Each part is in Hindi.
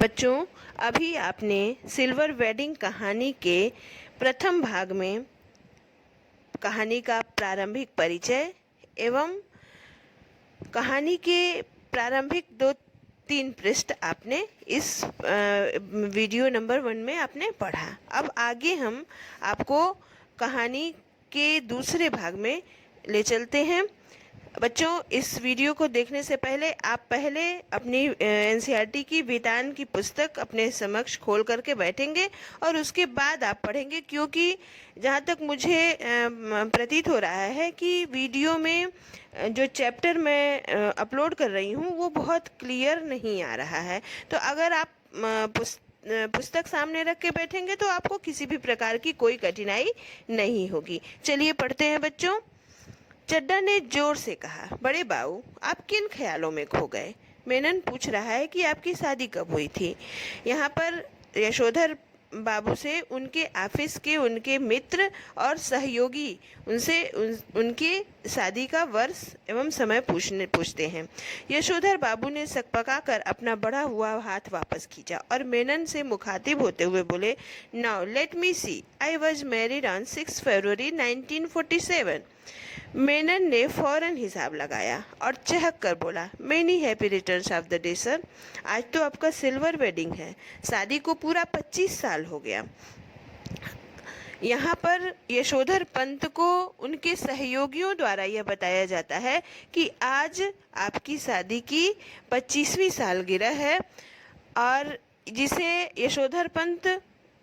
बच्चों, अभी आपने सिल्वर वेडिंग कहानी के प्रथम भाग में कहानी का प्रारंभिक परिचय एवं कहानी के प्रारंभिक 2-3 पृष्ठ आपने इस वीडियो नंबर 1 में आपने पढ़ा। अब आगे हम आपको कहानी के दूसरे भाग में ले चलते हैं। बच्चों, इस वीडियो को देखने से पहले आप पहले अपनी एनसीईआरटी की वेदान की पुस्तक अपने समक्ष खोल करके बैठेंगे और उसके बाद आप पढ़ेंगे, क्योंकि जहाँ तक मुझे प्रतीत हो रहा है कि वीडियो में जो चैप्टर मैं अपलोड कर रही हूँ वो बहुत क्लियर नहीं आ रहा है। तो अगर आप पुस्तक सामने रख के बैठेंगे तो आपको किसी भी प्रकार की कोई कठिनाई नहीं होगी। चलिए पढ़ते हैं बच्चों। चड्ढा ने जोर से कहा, बड़े बाऊ, आप किन ख्यालों में खो गए? मेनन पूछ रहा है कि आपकी शादी कब हुई थी। यहाँ पर यशोधर बाबू से उनके ऑफिस के उनके मित्र और सहयोगी उनके शादी का वर्ष एवं समय पूछते हैं। यशोधर बाबू ने सकपका अपना बढ़ा हुआ हाथ वापस खींचा और मेनन से मुखातिब होते हुए बोले, now let me see, I was married on 6 February 1947। Menon ने फौरन हिसाब लगाया और चहक कर बोला, many happy returns of the day sir. आज तो आपका सिल्वर वेडिंग है, शादी को पूरा 25 साल हो गया। यहाँ पर यशोधर पंत को उनके सहयोगियों द्वारा यह बताया जाता है कि आज आपकी शादी की 25वीं सालगिरह है, और जिसे यशोधर पंत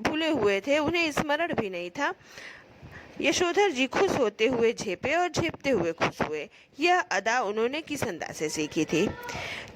भूले हुए थे, उन्हें स्मरण भी नहीं था। यशोधर जी खुश होते हुए झेपे और झेपते हुए खुश हुए। यह अदा उन्होंने किस अंदाज से सीखी थी?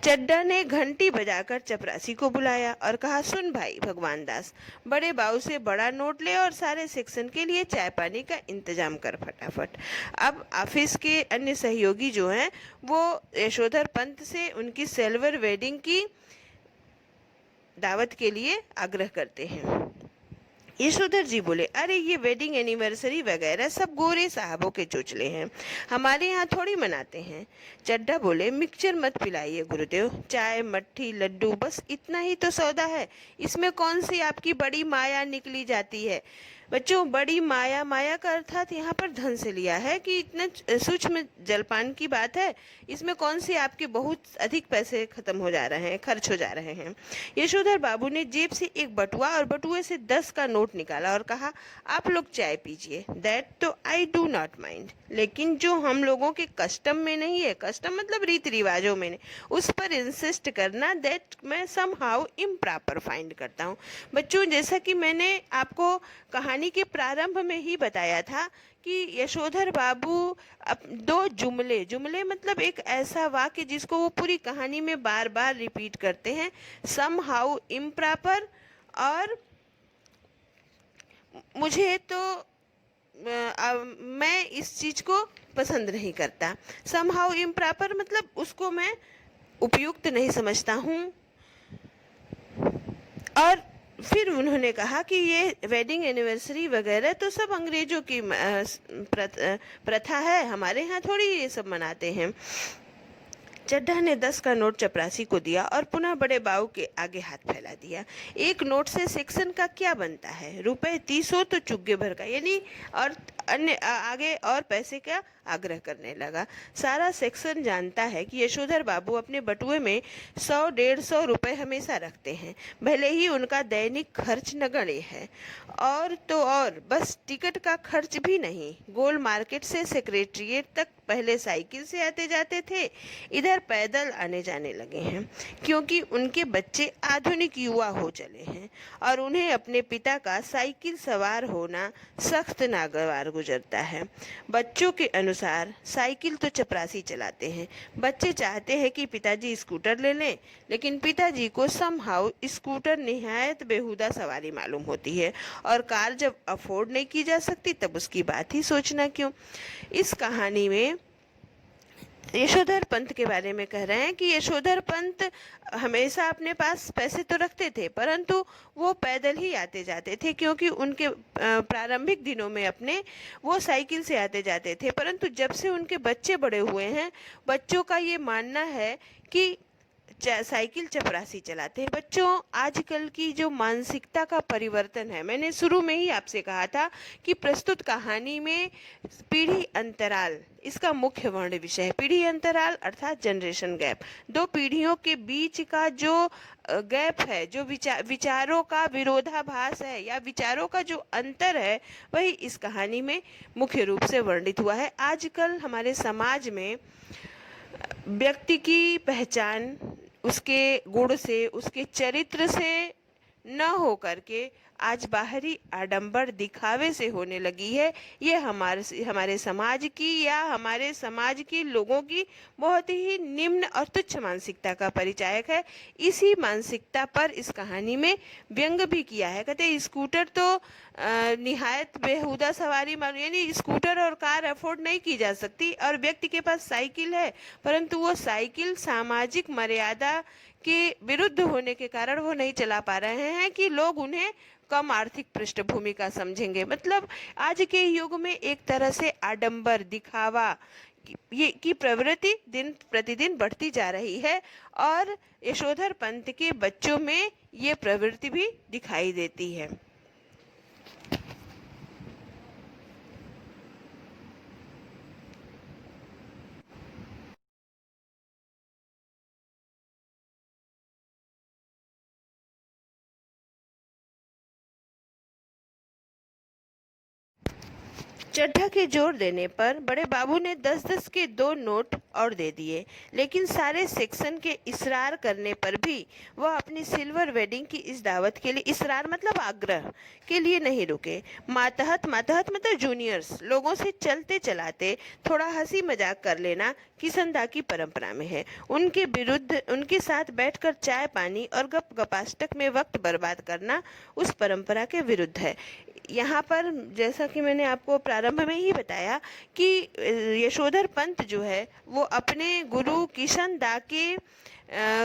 चड्ढा ने घंटी बजाकर चपरासी को बुलाया और कहा, सुन भाई भगवान दास, बड़े बाऊ से बड़ा नोट ले और सारे सेक्शन के लिए चाय पानी का इंतजाम कर फटाफट। अब ऑफिस के अन्य सहयोगी जो हैं वो यशोधर पंत से उनकी सिल्वर वेडिंग की दावत के लिए आग्रह करते हैं। यशोधर जी बोले, अरे ये वेडिंग एनिवर्सरी वगैरह सब गोरे साहबों के चोचले हैं, हमारे यहाँ थोड़ी मनाते हैं। चड्ढा बोले, मिक्सचर मत पिलाइए गुरुदेव, चाय मट्ठी लड्डू बस इतना ही तो सौदा है, इसमें कौन सी आपकी बड़ी माया निकली जाती है? बच्चों, बड़ी माया, माया का अर्थात यहाँ पर धन से लिया है कि इतना सूक्ष्म जलपान की बात है, इसमें कौन सी आपके बहुत अधिक पैसे खत्म हो जा रहे हैं, खर्च हो जा रहे हैं। यशोधर बाबू ने जेब से एक बटुआ और बटुए से 10 का नोट निकाला और कहा, आप लोग चाय पीजिए, दैट तो आई डू नॉट माइंड, लेकिन जो हम लोगों के कस्टम में नहीं है, कस्टम मतलब रीति रिवाजों में नहीं, उस पर इंसिस्ट करना, दैट मैं समहाउ इम्प्रॉपर फाइंड करता हूँ। बच्चों, जैसा कि मैंने आपको कहानी के प्रारंभ में ही बताया था कि यशोधर बाबू दो जुमले मतलब एक ऐसा वाक्य जिसको वो पूरी कहानी में बार बार रिपीट करते हैं, समहाउ इम्प्रॉपर, और मुझे तो मैं इस चीज़ को पसंद नहीं करता। समहाउ इम्प्रॉपर मतलब उसको मैं उपयुक्त नहीं समझता हूँ। और फिर उन्होंने कहा कि ये वेडिंग एनिवर्सरी वगैरह तो सब अंग्रेजों की प्रथा है, हमारे यहाँ थोड़ी ये सब मनाते हैं। चड्ढा ने 10 का नोट चपरासी को दिया और पुनः बड़े बाऊ के आगे हाथ फैला दिया। एक नोट से सेक्शन का क्या बनता है? रुपए 30 हो तो चुग्गे भर का, यानी और अन्य आगे और पैसे का आग्रह करने लगा। सारा सेक्शन जानता है कि यशोधर बाबू अपने बटुए में 100-150 रुपए हमेशा रखते हैं, भले ही उनका दैनिक खर्च नगण्य है, और तो और बस टिकट का खर्च भी नहीं। गोल मार्केट से सेक्रेटरिएट तक पहले साइकिल से आते जाते थे, इधर पैदल आने जाने लगे हैं, क्योंकि उनके बच्चे आधुनिक युवा हो चले हैं और उन्हें अपने पिता का साइकिल सवार होना सख्त नागवार गुजरता है। बच्चों के अनुसार साइकिल तो चपरासी चलाते हैं, बच्चे चाहते हैं कि पिताजी स्कूटर ले लें, लेकिन पिताजी को समहाउ स्कूटर निहायत बेहुदा सवारी मालूम होती है, और कार जब अफोर्ड नहीं की जा सकती तब उसकी बात ही सोचना क्यों। इस कहानी में यशोधर पंत के बारे में कह रहे हैं कि यशोधर पंत हमेशा अपने पास पैसे तो रखते थे, परंतु वो पैदल ही आते जाते थे, क्योंकि उनके प्रारंभिक दिनों में अपने वो साइकिल से आते जाते थे। परंतु जब से उनके बच्चे बड़े हुए हैं, बच्चों का ये मानना है कि साइकिल चपरासी चलाते हैं। बच्चों, आजकल की जो मानसिकता का परिवर्तन है, मैंने शुरू में ही आपसे कहा था कि प्रस्तुत कहानी में पीढ़ी अंतराल इसका मुख्य वर्ण विषय है। पीढ़ी अंतराल अर्थात जनरेशन गैप, दो पीढ़ियों के बीच का जो गैप है, जो विचारों का विरोधाभास है या विचारों का जो अंतर है, वही इस कहानी में मुख्य रूप से वर्णित हुआ है। आजकल हमारे समाज में व्यक्ति की पहचान उसके गुण से, उसके चरित्र से न हो करके आज बाहरी आडंबर दिखावे से होने लगी है। ये हमारे समाज की या हमारे समाज के लोगों की बहुत ही निम्न और तुच्छ मानसिकता का परिचायक है। इसी मानसिकता पर इस कहानी में व्यंग भी किया है। कहते स्कूटर तो निहायत बेहुदा सवारी यानी स्कूटर और कार अफोर्ड नहीं की जा सकती, और व्यक्ति के पास साइकिल है, परंतु वो साइकिल सामाजिक मर्यादा के विरुद्ध होने के कारण वो नहीं चला पा रहे हैं कि लोग उन्हें कम आर्थिक पृष्ठभूमि का समझेंगे। मतलब आज के युग में एक तरह से आडंबर, दिखावा की प्रवृत्ति दिन प्रतिदिन बढ़ती जा रही है, और यशोधर पंत के बच्चों में ये प्रवृत्ति भी दिखाई देती है। चड्ढा के जोर देने पर बड़े बाबू ने 10-10 के 2 नोट और दे दिए, लेकिन सारे सेक्शन के इसरार करने पर भी वह अपनी सिल्वर वेडिंग की इस दावत के लिए, इसरार मतलब आग्रह के लिए नहीं रुके। मातहत मतलब जूनियर्स लोगों से चलते चलाते थोड़ा हंसी मजाक कर लेना किसनदा की परंपरा में है। उनके विरुद्ध उनके साथ बैठकर चाय पानी और गप गपाष्टक में वक्त बर्बाद करना उस परंपरा के विरुद्ध है। यहाँ पर जैसा कि मैंने आपको प्रारंभ में ही बताया कि यशोधर पंत जो है वो अपने गुरु किशन दा के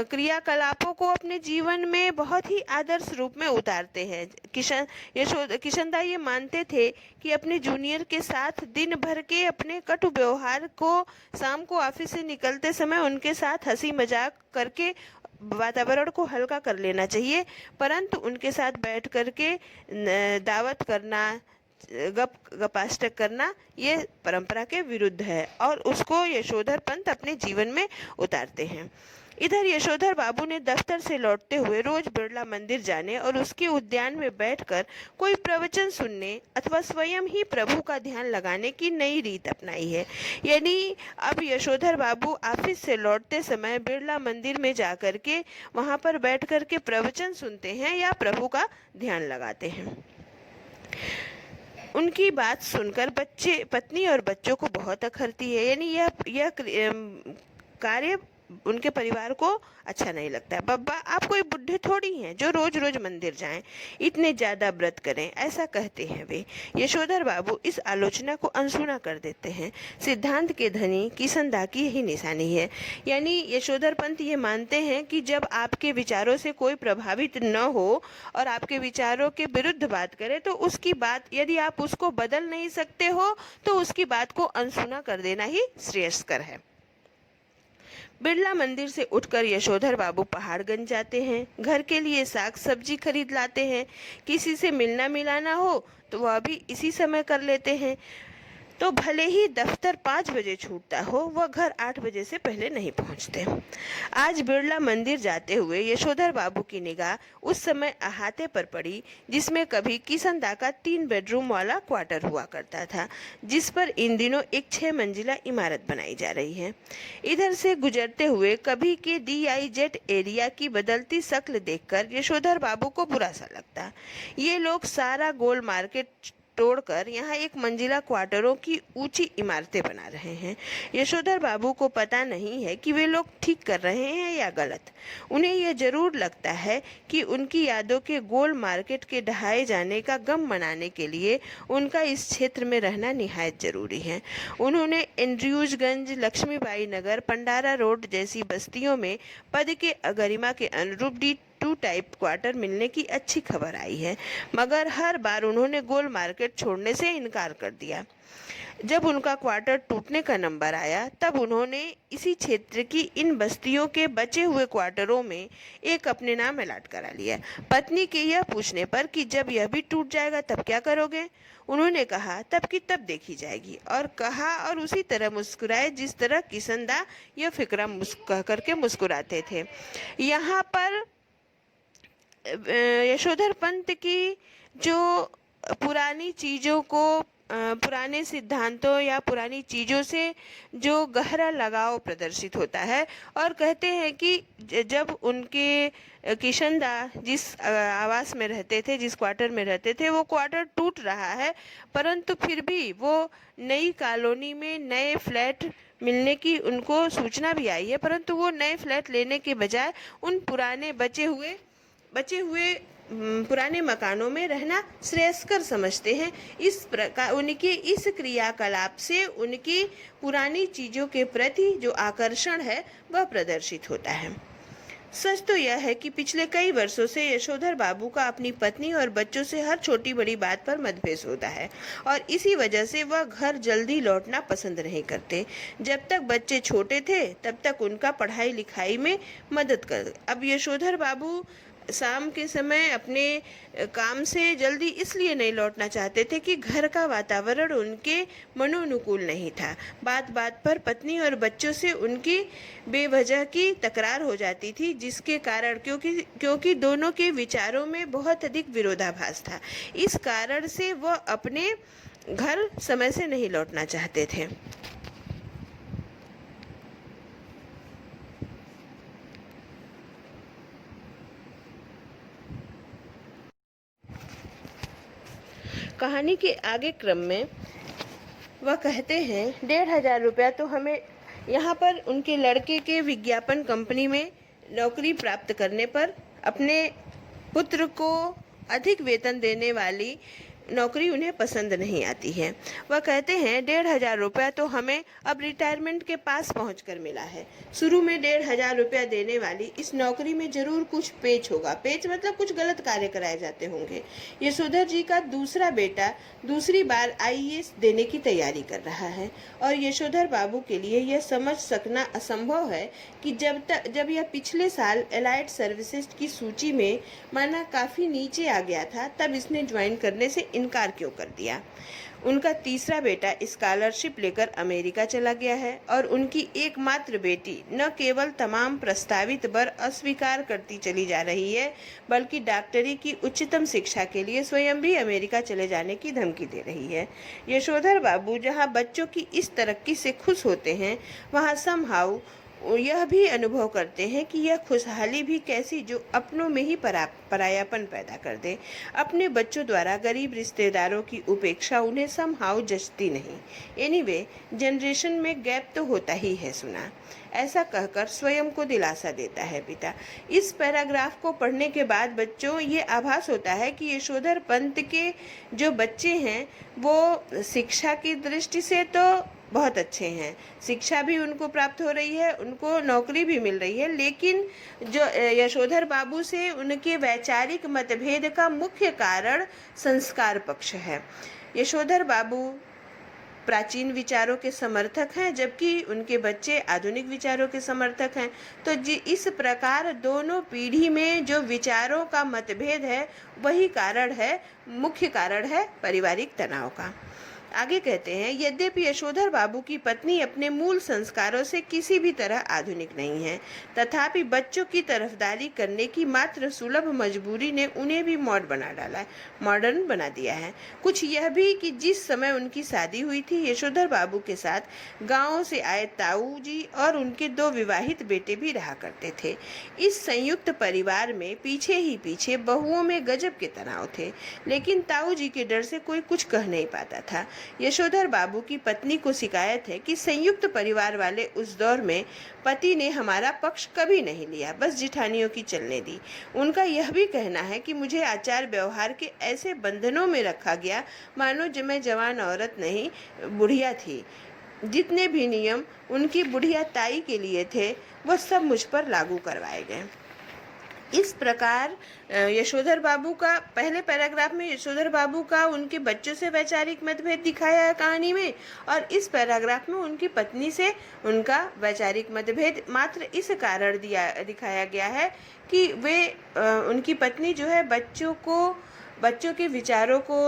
क्रियाकलापों को अपने जीवन में बहुत ही आदर्श रूप में उतारते हैं। किशन दा ये मानते थे कि अपने जूनियर के साथ दिन भर के अपने कटु व्यवहार को शाम को ऑफिस से निकलते समय उनके साथ हंसी मजाक करके वातावरण को हल्का कर लेना चाहिए, परंतु उनके साथ बैठ करके दावत करना, गपाष्टक करना ये परंपरा के विरुद्ध है, और उसको यशोधर पंत अपने जीवन में उतारते हैं। इधर यशोधर बाबू ने दफ्तर से लौटते हुए रोज बिरला मंदिर जाने और उसके उद्यान में बैठकर कोई प्रवचन सुनने अथवा स्वयं ही प्रभु का ध्यान लगाने की नई रीत अपनाई है। यानी अब यशोधर बाबू ऑफिस से लौटते समय बिरला मंदिर में जाकर के वहां पर बैठ कर के प्रवचन सुनते हैं या प्रभु का ध्यान लगाते हैं। उनकी बात सुनकर पत्नी और बच्चों को बहुत अखरती है। यानी यह कार्य उनके परिवार को अच्छा नहीं लगता है। बब्बा, आप कोई बुढ़े थोड़ी हैं जो रोज रोज मंदिर जाएं, इतने ज्यादा व्रत करें, ऐसा कहते हैं वे। यशोधर बाबू इस आलोचना को अनसुना कर देते हैं। सिद्धांत के धनी किसनदा की यही निशानी है। यानी यशोधर पंत ये मानते हैं कि जब आपके विचारों से कोई प्रभावित न हो और आपके विचारों के विरुद्ध बात करे तो उसकी बात, यदि आप उसको बदल नहीं सकते हो तो उसकी बात को अनसुना कर देना ही श्रेयस्कर है। बिरला मंदिर से उठकर यशोधर बाबू पहाड़गंज जाते हैं। घर के लिए साग सब्जी खरीद लाते हैं। किसी से मिलना मिलाना हो तो वह भी इसी समय कर लेते हैं। तो भले ही दफ्तर 5 बजे छूटता हो, वह घर 8 बजे से पहले नहीं पहुंचते। आज बिरला मंदिर जाते हुए यशोधर बाबू की निगाह उस समय अहाते पर पड़ी जिसमें कभी किसनदा का 3 बेडरूम वाला क्वार्टर हुआ करता था, जिस पर इन दिनों एक 6 मंजिला इमारत बनाई जा रही है। इधर से गुजरते हुए कभी के DIZ एरिया की बदलती शक्ल देखकर यशोधर बाबू को बुरा सा लगता। ये लोग सारा गोल मार्केट तोड़कर यहाँ एक मंजिला क्वार्टरों की ऊंची इमारतें बना रहे हैं। यशोधर बाबू को पता नहीं है कि वे लोग ठीक कर रहे हैं या गलत। उन्हें यह जरूर लगता है कि उनकी यादों के गोल मार्केट के ढहाए जाने का गम मनाने के लिए उनका इस क्षेत्र में रहना निहायत जरूरी है। उन्होंने एंड्रयूजगंज, लक्ष्मीबाई नगर, पंडारा रोड जैसी बस्तियों में पद के गरिमा के अनुरूप D2 टू टाइप क्वार्टर मिलने की अच्छी खबर आई है, मगर हर बार उन्होंने गोल मार्केट छोड़ने से इनकार कर दिया। जब उनका क्वार्टर टूटने का नंबर आया, तब उन्होंने इसी क्षेत्र की इन बस्तियों के बचे हुए क्वार्टरों में एक अपने नाम अलॉट करा लिया। पत्नी के यह पूछने पर कि जब यह भी टूट जाएगा तब क्या करोगे, उन्होंने कहा तब की तब देखी जाएगी, और कहा और उसी तरह मुस्कुराए जिस तरह किशनदा यह फिक्रा कह करके मुस्कुराते थे। यहाँ पर यशोधर पंत की जो पुरानी चीज़ों को पुराने सिद्धांतों या पुरानी चीज़ों से जो गहरा लगाव प्रदर्शित होता है, और कहते हैं कि जब उनके किशनदा जिस आवास में रहते थे, जिस क्वार्टर में रहते थे, वो क्वार्टर टूट रहा है, परंतु फिर भी वो नई कॉलोनी में नए फ्लैट मिलने की उनको सूचना भी आई है, परंतु वो नए फ्लैट लेने के बजाय उन पुराने बचे हुए पुराने मकानों में रहना श्रेयस्कर समझते हैं। इस प्रकार उनके इस क्रियाकलाप से उनकी पुरानी चीज़ों के प्रति जो आकर्षण है वह प्रदर्शित होता है। सच तो यह है कि पिछले कई वर्षों से यशोधर बाबू का अपनी पत्नी और बच्चों से हर छोटी बड़ी बात पर मतभेद होता है, और इसी वजह से वह घर जल्दी लौटना पसंद नहीं करते। जब तक बच्चे छोटे थे तब तक उनका पढ़ाई लिखाई में मदद कर। अब यशोधर बाबू शाम के समय अपने काम से जल्दी इसलिए नहीं लौटना चाहते थे कि घर का वातावरण उनके मनोनुकूल नहीं था। बात बात पर पत्नी और बच्चों से उनकी बेवजह की तकरार हो जाती थी, जिसके कारण क्योंकि दोनों के विचारों में बहुत अधिक विरोधाभास था। इस कारण से वह अपने घर समय से नहीं लौटना चाहते थे। कहानी के आगे क्रम में वह कहते हैं 1500 रुपया तो हमें यहाँ पर उनके लड़के के विज्ञापन कंपनी में नौकरी प्राप्त करने पर अपने पुत्र को अधिक वेतन देने वाली नौकरी उन्हें पसंद नहीं आती है। वह कहते हैं 1500 रुपया तो हमें अब रिटायरमेंट के पास पहुंचकर मिला है। शुरू में 1500 रुपया देने वाली इस नौकरी में जरूर कुछ पेच होगा। पेच मतलब कुछ गलत कार्य कराए जाते होंगे। यशोधर जी का दूसरा बेटा दूसरी बार आईएएस देने की तैयारी कर रहा है, और यशोधर बाबू के लिए यह समझ सकना असंभव है कि जब यह पिछले साल एलाइड सर्विसेज की सूची में माना काफ़ी नीचे आ गया था, तब इसने ज्वाइन करने से इनकार क्यों कर दिया। उनका तीसरा बेटा स्कॉलरशिप लेकर अमेरिका चला गया है, और उनकी एकमात्र बेटी न केवल तमाम प्रस्तावित वर अस्वीकार करती चली जा रही है, बल्कि डॉक्टरी की उच्चतम शिक्षा के लिए स्वयं भी अमेरिका चले जाने की धमकी दे रही है। यशोधर बाबू जहां बच्चों की इस तरक्की से खुश होते हैं, वहां समहाउ यह भी अनुभव करते हैं कि यह खुशहाली भी कैसी जो अपनों में ही परायापन पैदा कर दे। अपने बच्चों द्वारा गरीब रिश्तेदारों की उपेक्षा उन्हें समहाउ जचती नहीं। एनीवे, जनरेशन में गैप तो होता ही है सुना, ऐसा कहकर स्वयं को दिलासा देता है पिता। इस पैराग्राफ को पढ़ने के बाद बच्चों ये आभास होता है कि यशोधर पंत के जो बच्चे हैं वो शिक्षा की दृष्टि से तो बहुत अच्छे हैं, शिक्षा भी उनको प्राप्त हो रही है, उनको नौकरी भी मिल रही है, लेकिन जो यशोधर बाबू से उनके वैचारिक मतभेद का मुख्य कारण संस्कार पक्ष है। यशोधर बाबू प्राचीन विचारों के समर्थक हैं, जबकि उनके बच्चे आधुनिक विचारों के समर्थक हैं। तो इस प्रकार दोनों पीढ़ी में जो विचारों का मतभेद है वही मुख्य कारण है पारिवारिक तनाव का। आगे कहते हैं, यद्यपि यशोधर बाबू की पत्नी अपने मूल संस्कारों से किसी भी तरह आधुनिक नहीं है, तथापि बच्चों की तरफदारी करने की मात्र सुलभ मजबूरी ने उन्हें भी मॉडर्न बना दिया है। कुछ यह भी कि जिस समय उनकी शादी हुई थी, यशोधर बाबू के साथ गाँव से आए ताऊ जी और उनके 2 विवाहित बेटे भी रहा करते थे। इस संयुक्त परिवार में पीछे बहुओं में गजब के तनाव थे, लेकिन ताऊ जी के डर से कोई कुछ कह नहीं पाता था। यशोधर बाबू की पत्नी को शिकायत है कि संयुक्त परिवार वाले उस दौर में पति ने हमारा पक्ष कभी नहीं लिया, बस जिठानियों की चलने दी। उनका यह भी कहना है कि मुझे आचार व्यवहार के ऐसे बंधनों में रखा गया मानो जो मैं जवान औरत नहीं बुढ़िया थी। जितने भी नियम उनकी बुढ़िया ताई के लिए थे वह सब मुझ पर लागू करवाए गए। इस प्रकार यशोधर बाबू का पहले पैराग्राफ में यशोधर बाबू का उनके बच्चों से वैचारिक मतभेद दिखाया है कहानी में, और इस पैराग्राफ में उनकी पत्नी से उनका वैचारिक मतभेद मात्र इस कारण दिखाया गया है कि वे उनकी पत्नी जो है बच्चों के विचारों को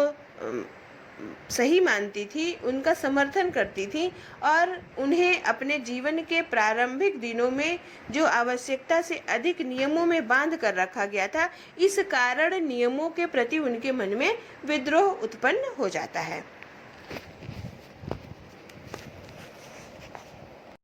सही मानती थी, उनका समर्थन करती थी, और उन्हें अपने जीवन के प्रारंभिक दिनों में जो आवश्यकता से अधिक नियमों में बांध कर रखा गया था, इस कारण नियमों के प्रति उनके मन में विद्रोह उत्पन्न हो जाता है।